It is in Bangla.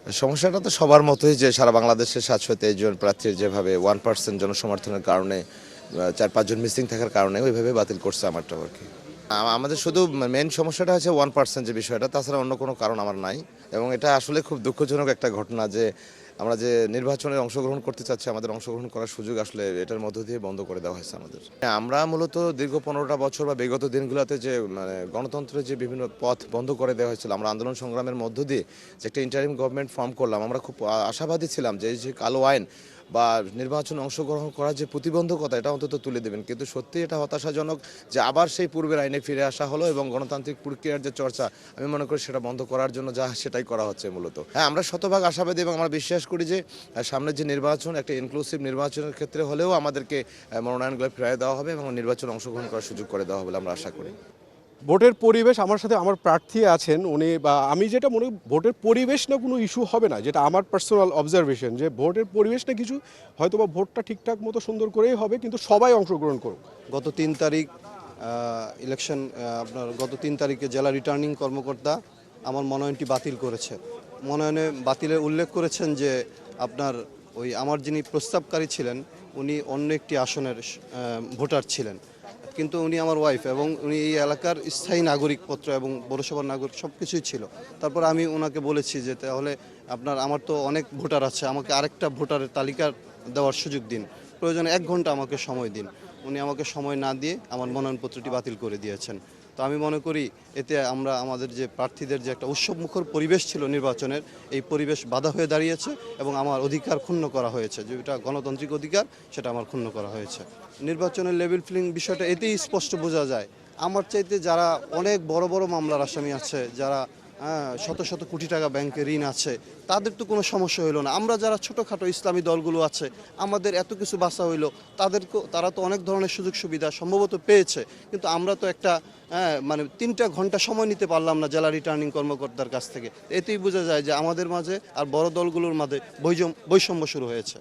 সমস্যাটা তো সবার মতোই যে সারা বাংলাদেশের ৭২৩ জন প্রার্থীর যেভাবে 1% জনসমর্থনের কারণে ৪-৫ জন মিসিং থাকার কারণে ওইভাবে বাতিল করছে আমারটাও আর কি। আমাদের শুধু মেইন সমস্যাটা হচ্ছে 1% যে বিষয়টা, তাছাড়া অন্য কোনো কারণ আমার নাই। এবং এটা আসলে খুব দুঃখজনক একটা ঘটনা যে আমরা যে নির্বাচনে অংশগ্রহণ করতে চাচ্ছি, আমাদের অংশগ্রহণ করার সুযোগ আসলে এটার মধ্য দিয়ে বন্ধ করে দেওয়া হয়েছে আমাদের। আমরা মূলত দীর্ঘ ১৫টা বছর বা বিগত দিনগুলোতে যে মানে গণতন্ত্রের যে বিভিন্ন পথ বন্ধ করে দেওয়া হয়েছিল, আমরা আন্দোলন সংগ্রামের মধ্য দিয়ে যে একটা ইন্টারিম গভর্নমেন্ট ফর্ম করলাম, আমরা খুব আশাবাদী ছিলাম যে এই যে কালো আইন বা নির্বাচনে অংশগ্রহণ করার যে প্রতিবন্ধকতা, এটা অন্তত তুলে দেবেন। কিন্তু সত্যিই এটা হতাশাজনক যে আবার সেই পূর্বের আইনে ফিরে আসা হলো এবং গণতান্ত্রিক প্রক্রিয়ার যে চর্চা, আমি মনে করি সেটা বন্ধ করার জন্য যা সেটাই করা হচ্ছে মূলত। হ্যাঁ, আমরা শতভাগ আশাবাদী এবং আমরা বিশ্বাস করি যে সামনের যে নির্বাচন, একটা ইনক্লুসিভ নির্বাচনের ক্ষেত্রে হলেও আমাদেরকে মনোনয়নগুলো ফিরিয়ে দেওয়া হবে এবং নির্বাচনে অংশগ্রহণ করার সুযোগ করে দেওয়া হবে বলে আমরা আশা করি। ভোটের পরিবেশ আমার সাথে আমার প্রার্থী আছেন উনি, বা আমি যেটা মনে করি ভোটের পরিবেশ না কোনো ইস্যু হবে না, যেটা আমার পার্সোনাল অবজারভেশন, যে ভোটের পরিবেশ না কিছু, হয়তো বা ভোটটা ঠিকঠাক মতো সুন্দর করেই হবে, কিন্তু সবাই অংশগ্রহণ করুক। গত ৩ তারিখ ইলেকশন, আপনার গত ৩ তারিখে জেলা রিটার্নিং কর্মকর্তা আমার মনোনয়নটি বাতিল করেছে। মনোনয়নে বাতিলে উল্লেখ করেছেন যে আপনার ওই আমার যিনি প্রস্তাবকারী ছিলেন উনি অন্য একটি আসনের ভোটার ছিলেন, কিন্তু উনি আমার ওয়াইফ এবং উনি এই এলাকার স্থায়ী নাগরিকপত্র এবং পৌরসভার নাগরিক সব কিছুই ছিল। তারপর আমি ওনাকে বলেছি যে তাহলে আমার তো অনেক ভোটার আছে, আমাকে আরেকটা ভোটারের তালিকা দেওয়ার সুযোগ দিন, প্রয়োজনে ১ ঘন্টা আমাকে সময় দিন। উনি আমাকে সময় না দিয়ে আমার মনোনয়নপত্রটি বাতিল করে দিয়েছেন। তো আমি মনে করি এতে আমরা আমাদের যে প্রার্থীদের যে একটা উৎসবমুখর পরিবেশ ছিল নির্বাচনের, এই পরিবেশ বাধা হয়ে দাঁড়িয়েছে এবং আমার অধিকার ক্ষুণ্ণ করা হয়েছে, যেটা গণতান্ত্রিক অধিকার সেটা আমার ক্ষুণ্ণ করা হয়েছে। নির্বাচনের লেভেল ফিলিং বিষয়টা এতেই স্পষ্ট বোঝা যায়। আমার চাইতে যারা অনেক বড় বড় মামলার আসামি আছে, যারা শত শত কোটি টাকা ব্যাংকে ঋণ আছে, তাদের তো কোনো সমস্যা হইলো না। আমরা যারা ছোটোখাটো ইসলামী দলগুলো আছে, আমাদের এত কিছু বাঁচা হইলো, তারা তো অনেক ধরনের সুযোগ সুবিধা সম্ভবত পেয়েছে, কিন্তু আমরা তো একটা 3টা ঘন্টা সময় নিতে পারলাম না জেলা রিটার্নিং কর্মকর্তার কাছ থেকে। এতেই বোঝা যায় যে আমাদের মাঝে আর বড় দলগুলোর মাঝে বৈষম্য শুরু হয়েছে।